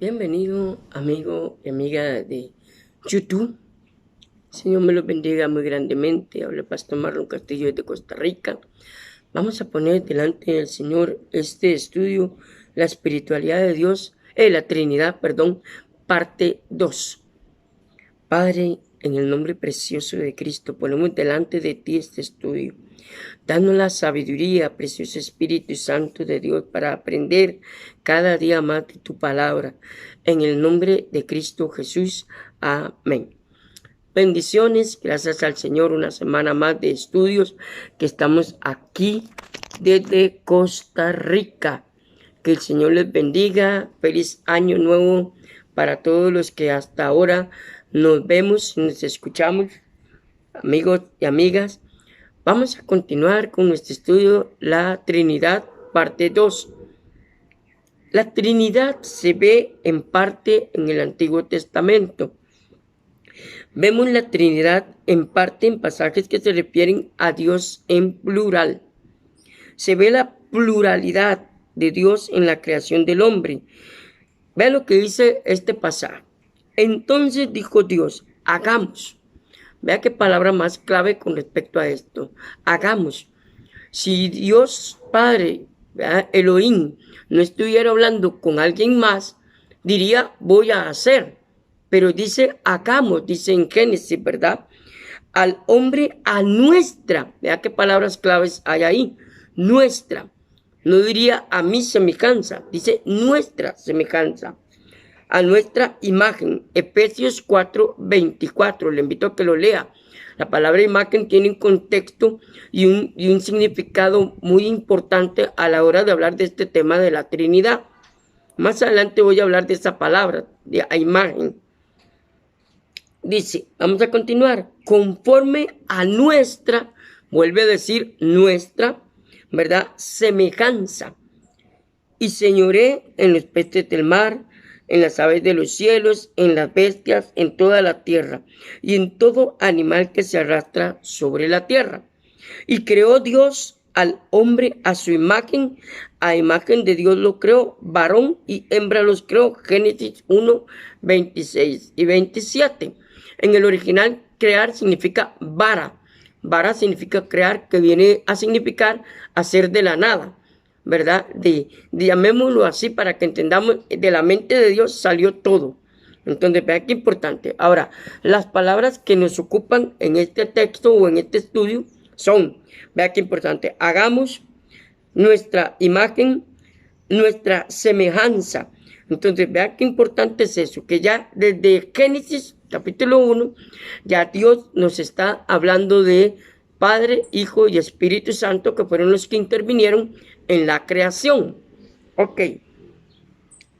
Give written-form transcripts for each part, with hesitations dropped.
Bienvenido, amigo y amiga de YouTube. Señor me los bendiga muy grandemente. Habla el pastor Marlon Castillo desde Costa Rica. Vamos a poner delante del Señor este estudio, la espiritualidad de Dios, la Trinidad, parte 2. Padre, en el nombre precioso de Cristo, ponemos delante de ti este estudio. Danos la sabiduría, precioso Espíritu Santo de Dios, para aprender cada día más de tu palabra. En el nombre de Cristo Jesús. Amén. Bendiciones, gracias al Señor, una semana más de estudios que estamos aquí desde Costa Rica. Que el Señor les bendiga. Feliz año nuevo para todos los que hasta ahora nos vemos y nos escuchamos, amigos y amigas. Vamos a continuar con nuestro estudio, la Trinidad, parte 2. La Trinidad se ve en parte en el Antiguo Testamento. Vemos la Trinidad en parte en pasajes que se refieren a Dios en plural. Se ve la pluralidad de Dios en la creación del hombre. Vea lo que dice este pasaje. Entonces dijo Dios, hagamos. Vea qué palabra más clave con respecto a esto. Hagamos. Si Dios Padre, ¿verdad? Elohim, no estuviera hablando con alguien más, diría voy a hacer. Pero dice hagamos, dice en Génesis, ¿verdad? Al hombre a nuestra. Vea qué palabras claves hay ahí. Nuestra. No diría a mi semejanza, dice nuestra semejanza. A nuestra imagen. Efesios 4:24. Le invito a que lo lea. La palabra imagen tiene un contexto y un significado muy importante a la hora de hablar de este tema de la Trinidad. Más adelante voy a hablar de esa palabra, de imagen. Dice, vamos a continuar. Conforme a nuestra, vuelve a decir nuestra, ¿verdad? Semejanza. Y señoré en los peces del mar, en las aves de los cielos, en las bestias, en toda la tierra, y en todo animal que se arrastra sobre la tierra. Y creó Dios al hombre a su imagen, a imagen de Dios lo creó, varón y hembra los creó. Génesis 1, 26 y 27. En el original, crear significa vara. Vara significa crear, que viene a significar hacer de la nada, ¿verdad? Llamémoslo así para que entendamos, de la mente de Dios salió todo. Entonces, vean qué importante. Ahora, las palabras que nos ocupan en este texto o en este estudio son, vean qué importante, hagamos, nuestra imagen, nuestra semejanza. Entonces, vean qué importante es eso, que ya desde Génesis capítulo 1, ya Dios nos está hablando de Padre, Hijo y Espíritu Santo, que fueron los que intervinieron en la creación. Ok.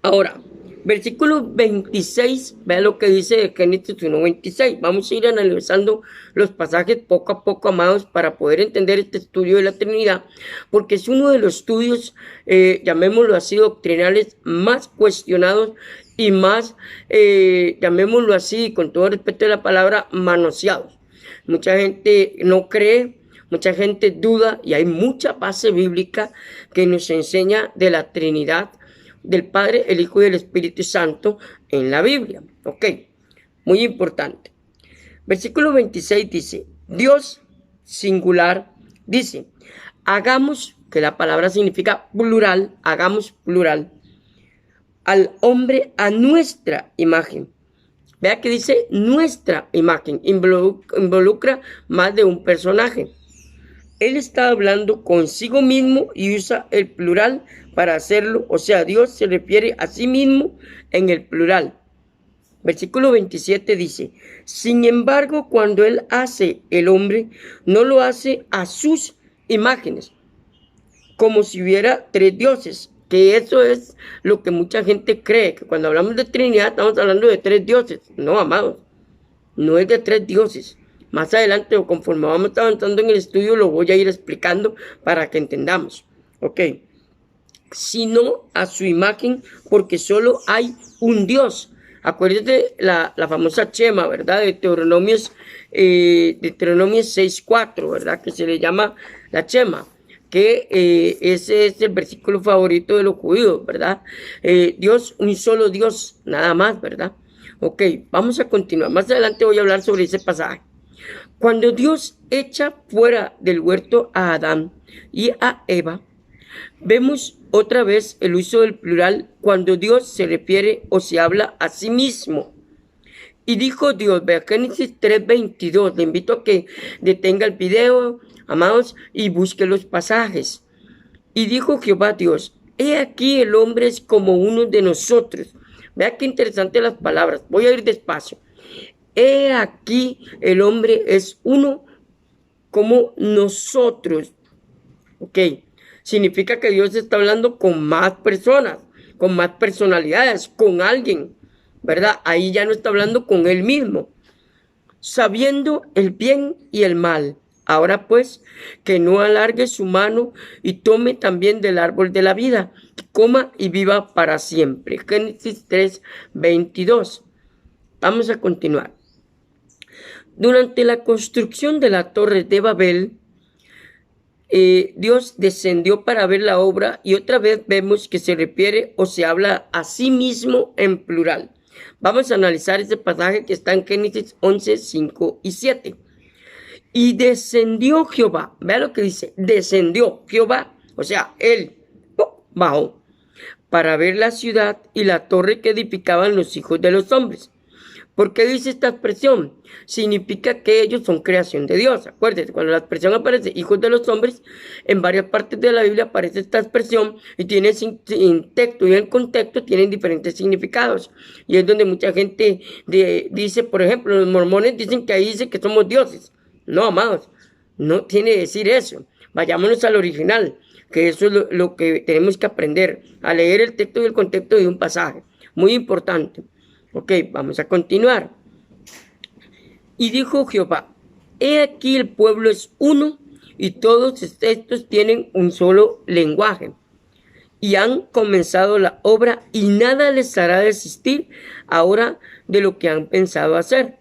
Ahora, versículo 26, vea lo que dice de Génesis 1:26. Vamos a ir analizando los pasajes poco a poco, amados, para poder entender este estudio de la Trinidad, porque es uno de los estudios, llamémoslo así, doctrinales más cuestionados y más, llamémoslo así, con todo respeto a la palabra, manoseados. Mucha gente no cree, mucha gente duda, y hay mucha base bíblica que nos enseña de la Trinidad, del Padre, el Hijo y el Espíritu Santo en la Biblia. Ok, muy importante. Versículo 26 dice, Dios singular dice, hagamos, que la palabra significa plural, hagamos plural, al hombre a nuestra imagen. Vea que dice nuestra imagen, involucra más de un personaje. Él está hablando consigo mismo y usa el plural para hacerlo, o sea, Dios se refiere a sí mismo en el plural. Versículo 27 dice, sin embargo, cuando Él hace el hombre, no lo hace a sus imágenes, como si hubiera tres dioses, que eso es lo que mucha gente cree, que cuando hablamos de Trinidad estamos hablando de tres dioses. No, amados, no es de tres dioses. Más adelante, o conforme vamos avanzando en el estudio, lo voy a ir explicando para que entendamos. Ok. Sino a su imagen, porque solo hay un Dios. Acuérdense la famosa chema, ¿verdad? De Deuteronomios 6:4, ¿verdad? Que se le llama la chema. que ese es el versículo favorito de los judíos, ¿verdad? Dios, un solo Dios, nada más, ¿verdad? Ok, vamos a continuar. Más adelante voy a hablar sobre ese pasaje. Cuando Dios echa fuera del huerto a Adán y a Eva, vemos otra vez el uso del plural cuando Dios se refiere o se habla a sí mismo. Y dijo Dios, vea Génesis 3:22, le invito a que detenga el video, amados, y busque los pasajes. Y dijo Jehová Dios, he aquí el hombre es como uno de nosotros. Vea qué interesante las palabras, voy a ir despacio. He aquí el hombre es uno como nosotros. Ok, significa que Dios está hablando con más personas, con más personalidades, con alguien, ¿verdad? Ahí ya no está hablando con él mismo. Sabiendo el bien y el mal. Ahora pues, que no alargue su mano y tome también del árbol de la vida, que coma y viva para siempre. Génesis 3:22. Vamos a continuar. Durante la construcción de la torre de Babel, Dios descendió para ver la obra y otra vez vemos que se refiere o se habla a sí mismo en plural. Vamos a analizar ese pasaje que está en Génesis 11, 5 y 7. Y descendió Jehová, vea lo que dice, descendió Jehová, o sea, él bajó para ver la ciudad y la torre que edificaban los hijos de los hombres. ¿Por qué dice esta expresión? Significa que ellos son creación de Dios. Acuérdense, cuando la expresión aparece, hijos de los hombres, en varias partes de la Biblia aparece esta expresión y tiene en texto y en contexto tienen diferentes significados. Y es donde mucha gente dice, por ejemplo, los mormones dicen que ahí dice que somos dioses. No, amados, no tiene que decir eso. Vayámonos al original, que eso es lo que tenemos que aprender, a leer el texto y el contexto de un pasaje. Muy importante. Ok, vamos a continuar. Y dijo Jehová, he aquí el pueblo es uno y todos estos tienen un solo lenguaje. Y han comenzado la obra y nada les hará desistir ahora de lo que han pensado hacer.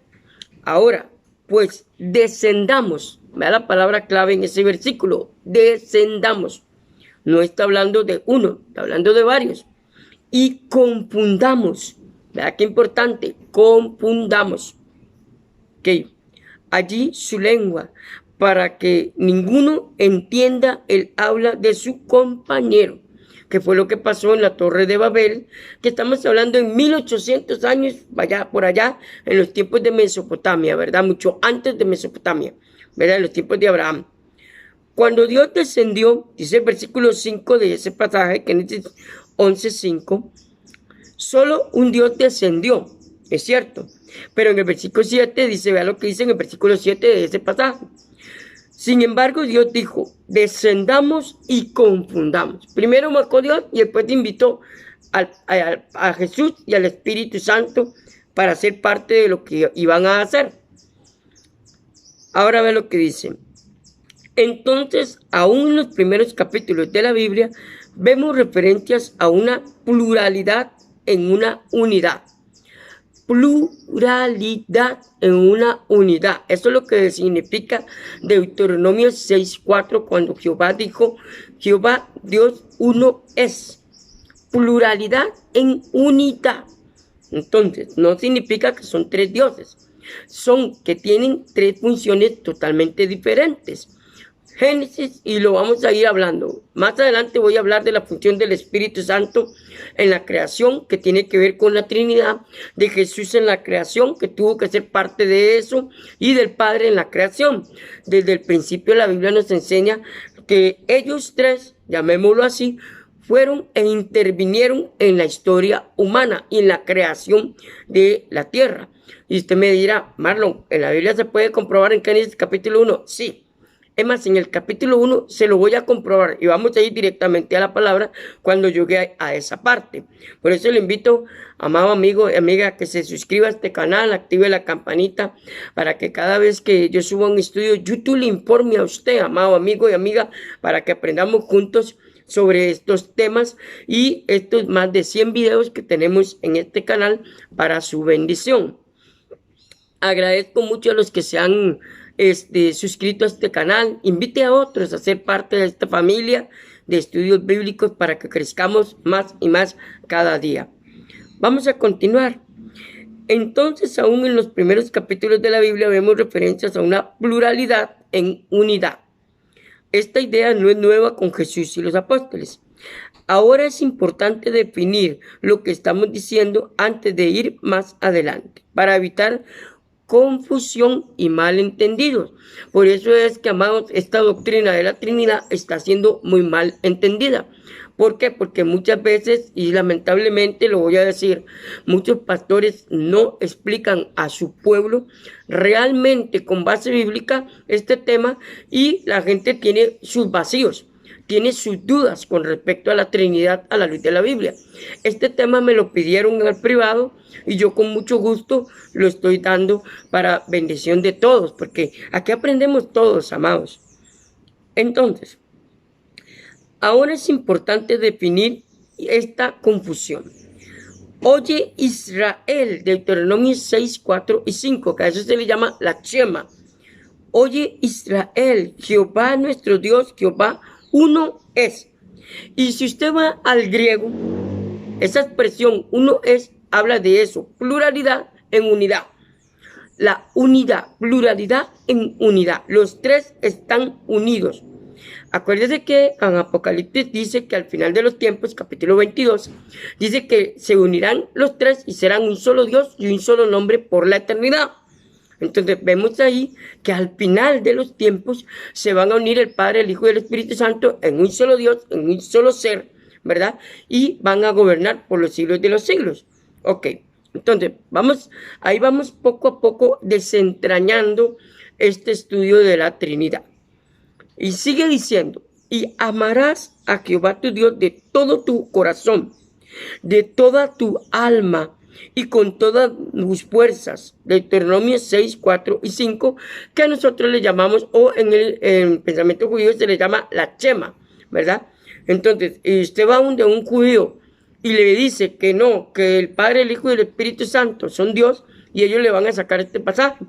Ahora, pues descendamos. Vea la palabra clave en ese versículo, descendamos. No está hablando de uno, está hablando de varios. Y confundamos. Vea qué importante, confundamos. Ok, allí su lengua, para que ninguno entienda el habla de su compañero, que fue lo que pasó en la Torre de Babel, que estamos hablando en 1800 años, vaya por allá, en los tiempos de Mesopotamia, ¿verdad? Mucho antes de Mesopotamia, ¿verdad? En los tiempos de Abraham. Cuando Dios descendió, dice el versículo 5 de ese pasaje, que es 11:5, solo un Dios descendió, es cierto. Pero en el versículo 7 dice, vea lo que dice en el versículo 7 de ese pasaje. Sin embargo, Dios dijo, descendamos y confundamos. Primero marcó Dios y después invitó a Jesús y al Espíritu Santo para ser parte de lo que iban a hacer. Ahora ve lo que dice. Entonces, aún en los primeros capítulos de la Biblia, vemos referencias a una pluralidad en una unidad. Pluralidad en una unidad. Eso es lo que significa Deuteronomio 6:4 cuando Jehová dijo, Jehová Dios uno es. Pluralidad en unidad. Entonces, no significa que son tres dioses. Son que tienen tres funciones totalmente diferentes. Génesis, y lo vamos a ir hablando. Más adelante voy a hablar de la función del Espíritu Santo en la creación, que tiene que ver con la Trinidad, de Jesús en la creación, que tuvo que ser parte de eso, y del Padre en la creación. Desde el principio la Biblia nos enseña que ellos tres, llamémoslo así, fueron e intervinieron en la historia humana y en la creación de la tierra. Y usted me dirá, Marlon, ¿en la Biblia se puede comprobar en Génesis capítulo 1? Sí. Es más, en el capítulo 1 se lo voy a comprobar y vamos a ir directamente a la palabra cuando llegue a esa parte. Por eso le invito, amado amigo y amiga, que se suscriba a este canal, active la campanita para que cada vez que yo suba un estudio, YouTube le informe a usted, amado amigo y amiga, para que aprendamos juntos sobre estos temas y estos más de 100 videos que tenemos en este canal para su bendición. Agradezco mucho a los que se han suscrito a este canal, invite a otros a ser parte de esta familia de estudios bíblicos para que crezcamos más y más cada día. Vamos a continuar. Entonces, aún en los primeros capítulos de la Biblia vemos referencias a una pluralidad en unidad. Esta idea no es nueva con Jesús y los apóstoles. Ahora es importante definir lo que estamos diciendo antes de ir más adelante, para evitar confusión y malentendidos. Por eso es que, amados, esta doctrina de la Trinidad está siendo muy mal entendida. ¿Por qué? Porque muchas veces, y lamentablemente lo voy a decir, muchos pastores no explican a su pueblo realmente con base bíblica este tema, y la gente tiene sus vacíos, tiene sus dudas con respecto a la Trinidad a la luz de la Biblia. Este tema me lo pidieron al privado y yo con mucho gusto lo estoy dando para bendición de todos, porque aquí aprendemos todos, amados. Entonces, ahora es importante definir esta confusión. Oye Israel, Deuteronomio 6, 4 y 5, que a eso se le llama la Shema. Oye Israel, Jehová nuestro Dios, Jehová uno es. Y si usted va al griego, esa expresión uno es, habla de eso, pluralidad en unidad. La unidad, pluralidad en unidad. Los tres están unidos. Acuérdese que en Apocalipsis dice que al final de los tiempos, capítulo 22, dice que se unirán los tres y serán un solo Dios y un solo nombre por la eternidad. Entonces vemos ahí que al final de los tiempos se van a unir el Padre, el Hijo y el Espíritu Santo en un solo Dios, en un solo ser, ¿verdad? Y van a gobernar por los siglos de los siglos. Ok, entonces ahí vamos poco a poco desentrañando este estudio de la Trinidad. Y sigue diciendo, y amarás a Jehová tu Dios de todo tu corazón, de toda tu alma y con todas tus fuerzas. Deuteronomio 6, 4 y 5, que nosotros le llamamos, o en el pensamiento judío se le llama la Shema, ¿verdad? Entonces, usted va donde un judío y le dice que no, que el Padre, el Hijo y el Espíritu Santo son Dios, y ellos le van a sacar este pasaje.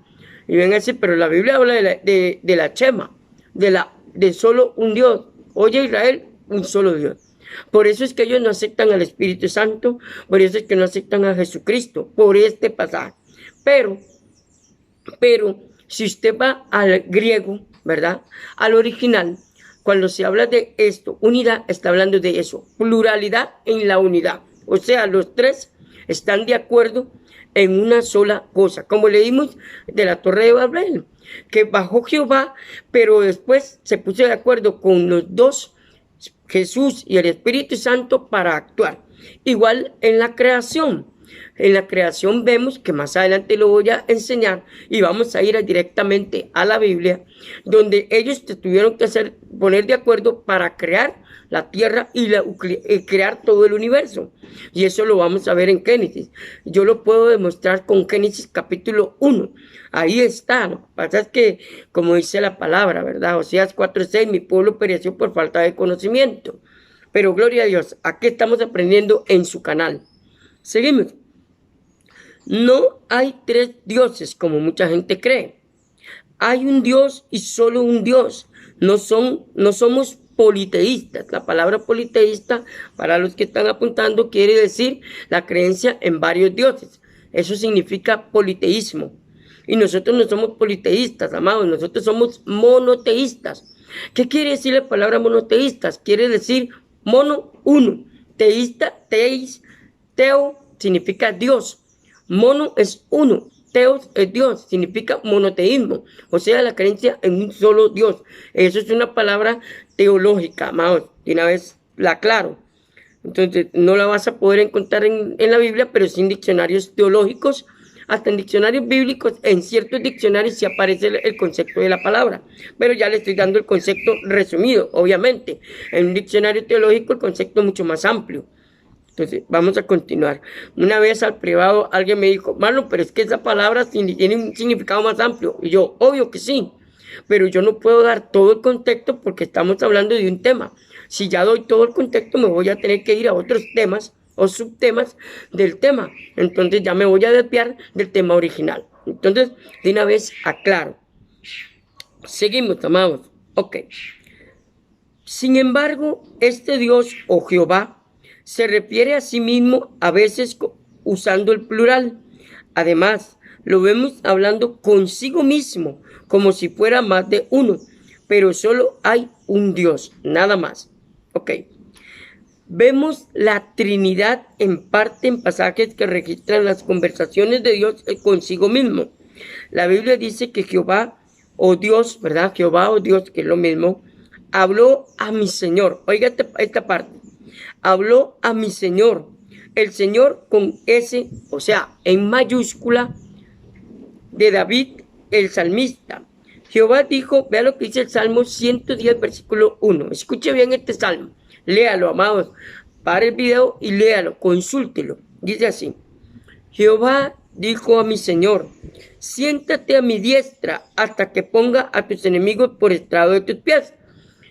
Y ven a decir, pero la Biblia habla de la Shema, de solo un Dios. Oye Israel, un solo Dios. Por eso es que ellos no aceptan al Espíritu Santo, por eso es que no aceptan a Jesucristo, por este pasaje. Pero, si usted va al griego, ¿verdad? Al original, cuando se habla de esto, unidad, está hablando de eso, pluralidad en la unidad. O sea, los tres están de acuerdo en una sola cosa, como leímos de la Torre de Babel, que bajó Jehová, pero después se puso de acuerdo con los dos, Jesús y el Espíritu Santo, para actuar. Igual en la creación. En la creación vemos, que más adelante lo voy a enseñar, y vamos a ir directamente a la Biblia, donde ellos tuvieron que poner de acuerdo para crear la tierra y crear todo el universo. Y eso lo vamos a ver en Génesis. Yo lo puedo demostrar con Génesis capítulo 1. Ahí está. Lo que pasa es que, como dice la palabra, ¿verdad? Oseas 4:6, mi pueblo pereció por falta de conocimiento. Pero gloria a Dios, aquí estamos aprendiendo en su canal. Seguimos. No hay tres dioses como mucha gente cree. Hay un Dios y solo un Dios. No somos politeístas. La palabra politeísta, para los que están apuntando, quiere decir la creencia en varios dioses. Eso significa politeísmo. Y nosotros no somos politeístas, amados. Nosotros somos monoteístas. ¿Qué quiere decir la palabra monoteístas? Quiere decir mono, uno. Teísta, teo, significa Dios. Mono es uno. Teos es Dios, significa monoteísmo, o sea, la creencia en un solo Dios. Eso es una palabra teológica, amados, de una vez la aclaro. Entonces, no la vas a poder encontrar en la Biblia, pero sí en diccionarios teológicos, hasta en diccionarios bíblicos. En ciertos diccionarios sí aparece el concepto de la palabra, pero ya le estoy dando el concepto resumido, obviamente. En un diccionario teológico el concepto es mucho más amplio. Entonces, vamos a continuar. Una vez al privado alguien me dijo, Marlon, pero es que esa palabra tiene un significado más amplio. Y yo, obvio que sí, pero yo no puedo dar todo el contexto porque estamos hablando de un tema. Si ya doy todo el contexto, me voy a tener que ir a otros temas o subtemas del tema. Entonces ya me voy a desviar del tema original. Entonces, de una vez aclaro. Seguimos, amados. Ok. Sin embargo, este Dios o Jehová se refiere a sí mismo a veces usando el plural. Además, lo vemos hablando consigo mismo, como si fuera más de uno, pero solo hay un Dios, nada más. Ok. Vemos la Trinidad en parte en pasajes que registran las conversaciones de Dios consigo mismo. La Biblia dice que Jehová o Dios, ¿verdad? Jehová o Dios, que es lo mismo, habló a mi Señor. Oiga esta parte. Habló a mi Señor. El Señor con S, o sea, en mayúscula, de David, el salmista. Jehová dijo, vea lo que dice el Salmo 110, versículo 1. Escuche bien este salmo. Léalo, amados. Pare el video y léalo, consúltelo. Dice así. Jehová dijo a mi Señor, siéntate a mi diestra hasta que ponga a tus enemigos por estrado de tus pies.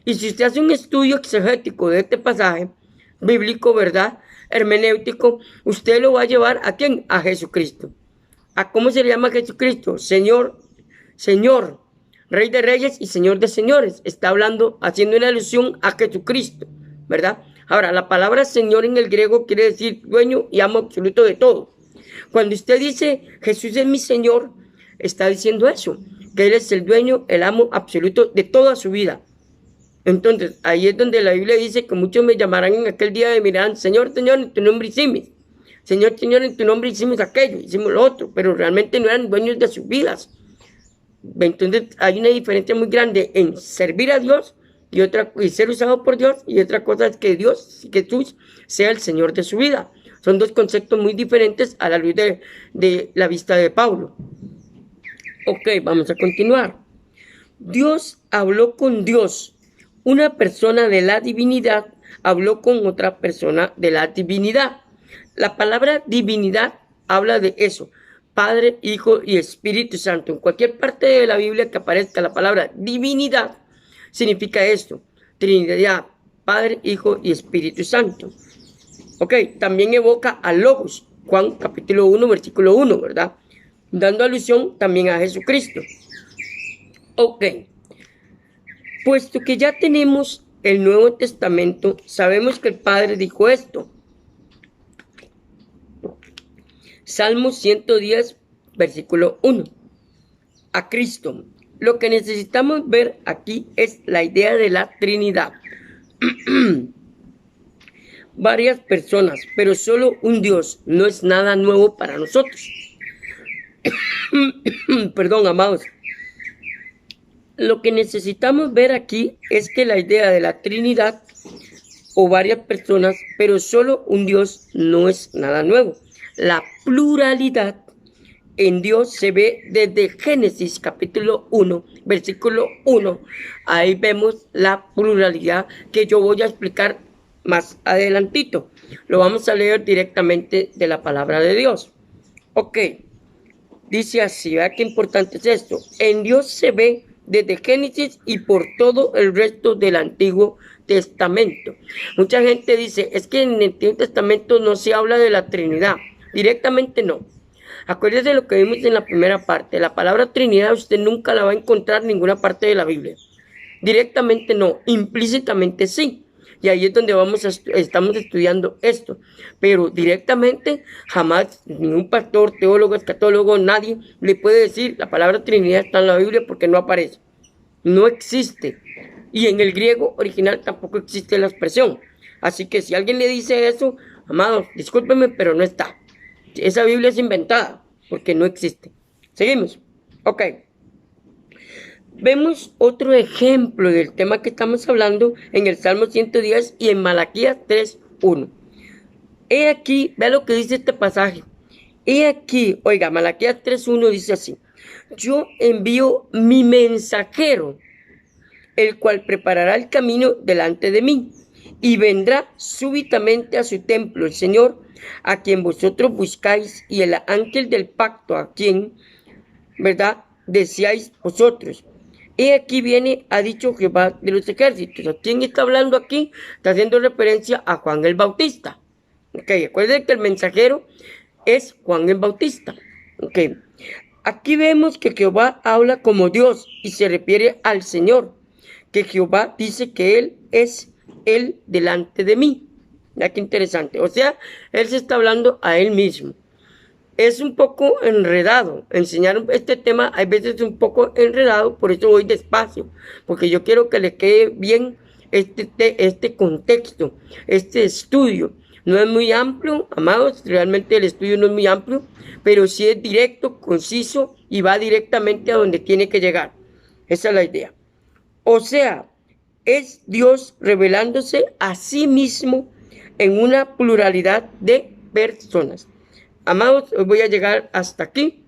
Y si usted hace un estudio exegético de este pasaje, bíblico, ¿verdad? Hermenéutico, usted lo va a llevar ¿a quién? A Jesucristo. ¿A cómo se le llama a Jesucristo? Señor, Señor, Rey de Reyes y Señor de Señores. Está hablando, haciendo una alusión a Jesucristo, ¿verdad? Ahora, la palabra Señor en el griego quiere decir dueño y amo absoluto de todo. Cuando usted dice Jesús es mi Señor, está diciendo eso, que Él es el dueño, el amo absoluto de toda su vida. Entonces, ahí es donde la Biblia dice que muchos me llamarán en aquel día y me dirán, Señor, Señor, en tu nombre hicimos. Señor, Señor, en tu nombre hicimos aquello, hicimos lo otro, pero realmente no eran dueños de sus vidas. Entonces, hay una diferencia muy grande en servir a Dios y ser usado por Dios, y otra cosa es que Dios, que Jesús, sea el Señor de su vida. Son dos conceptos muy diferentes a la luz de la vista de Pablo. Ok, vamos a continuar. Dios habló con Dios. Una persona de la divinidad habló con otra persona de la divinidad. La palabra divinidad habla de eso. Padre, Hijo y Espíritu Santo. En cualquier parte de la Biblia que aparezca la palabra divinidad, significa esto. Trinidad, Padre, Hijo y Espíritu Santo. Ok, también evoca a Logos, Juan capítulo 1, versículo 1, ¿verdad? Dando alusión también a Jesucristo. Ok, puesto que ya tenemos el Nuevo Testamento, sabemos que el Padre dijo esto. Salmo 110, versículo 1. A Cristo. Lo que necesitamos ver aquí es la idea de la Trinidad. Varias personas, pero solo un Dios, no es nada nuevo para nosotros. Perdón, amados. Lo que necesitamos ver aquí es que la idea de la Trinidad o varias personas, pero solo un Dios, no es nada nuevo. La pluralidad en Dios se ve desde Génesis capítulo 1, versículo 1. Ahí vemos la pluralidad que yo voy a explicar más adelantito. Lo vamos a leer directamente de la palabra de Dios. Ok, dice así, ¿verdad qué importante es esto? En Dios se ve desde Génesis y por todo el resto del Antiguo Testamento. Mucha gente dice, es que en el Antiguo Testamento no se habla de la Trinidad. Directamente no. Acuérdese de lo que vimos en la primera parte. La palabra Trinidad usted nunca la va a encontrar en ninguna parte de la Biblia. Directamente no, implícitamente sí. Y ahí es donde estamos estudiando esto. Pero directamente jamás ningún pastor, teólogo, escatólogo, nadie le puede decir la palabra Trinidad está en la Biblia porque no aparece. No existe. Y en el griego original tampoco existe la expresión. Así que si alguien le dice eso, amados, discúlpenme, pero no está. Esa Biblia es inventada porque no existe. Seguimos. Ok. Vemos otro ejemplo del tema que estamos hablando en el Salmo 110 y en Malaquías 3:1. He aquí, vea lo que dice este pasaje. He aquí, oiga, Malaquías 3:1 dice así. Yo envío mi mensajero, el cual preparará el camino delante de mí, y vendrá súbitamente a su templo el Señor, a quien vosotros buscáis, y el ángel del pacto, a quien, ¿verdad?, deseáis vosotros. He aquí viene, ha dicho Jehová de los ejércitos. ¿A quién está hablando aquí? Está haciendo referencia a Juan el Bautista. Ok, recuerden que el mensajero es Juan el Bautista. Ok, Aquí vemos que Jehová habla como Dios y se refiere al Señor, que Jehová dice que Él es Él delante de mí. Mira qué interesante. O sea, Él se está hablando a Él mismo. Es un poco enredado. Enseñar este tema hay veces un poco enredado, por eso voy despacio, porque yo quiero que le quede bien este contexto, este estudio. No es muy amplio, amados, realmente el estudio no es muy amplio, pero sí es directo, conciso y va directamente a donde tiene que llegar. Esa es la idea. O sea, es Dios revelándose a sí mismo en una pluralidad de personas. Amados, hoy voy a llegar hasta aquí.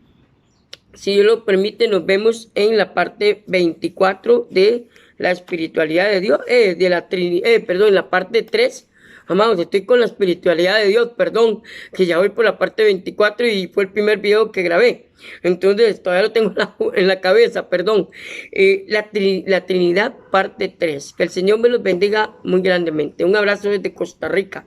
Si Dios lo permite, nos vemos en la parte 24 de la espiritualidad de Dios, en la parte 3. Amados, estoy con la espiritualidad de Dios, perdón, que ya voy por la parte 24 y fue el primer video que grabé. Entonces, todavía lo tengo en la cabeza, perdón. La Trinidad, parte 3. Que el Señor me los bendiga muy grandemente. Un abrazo desde Costa Rica.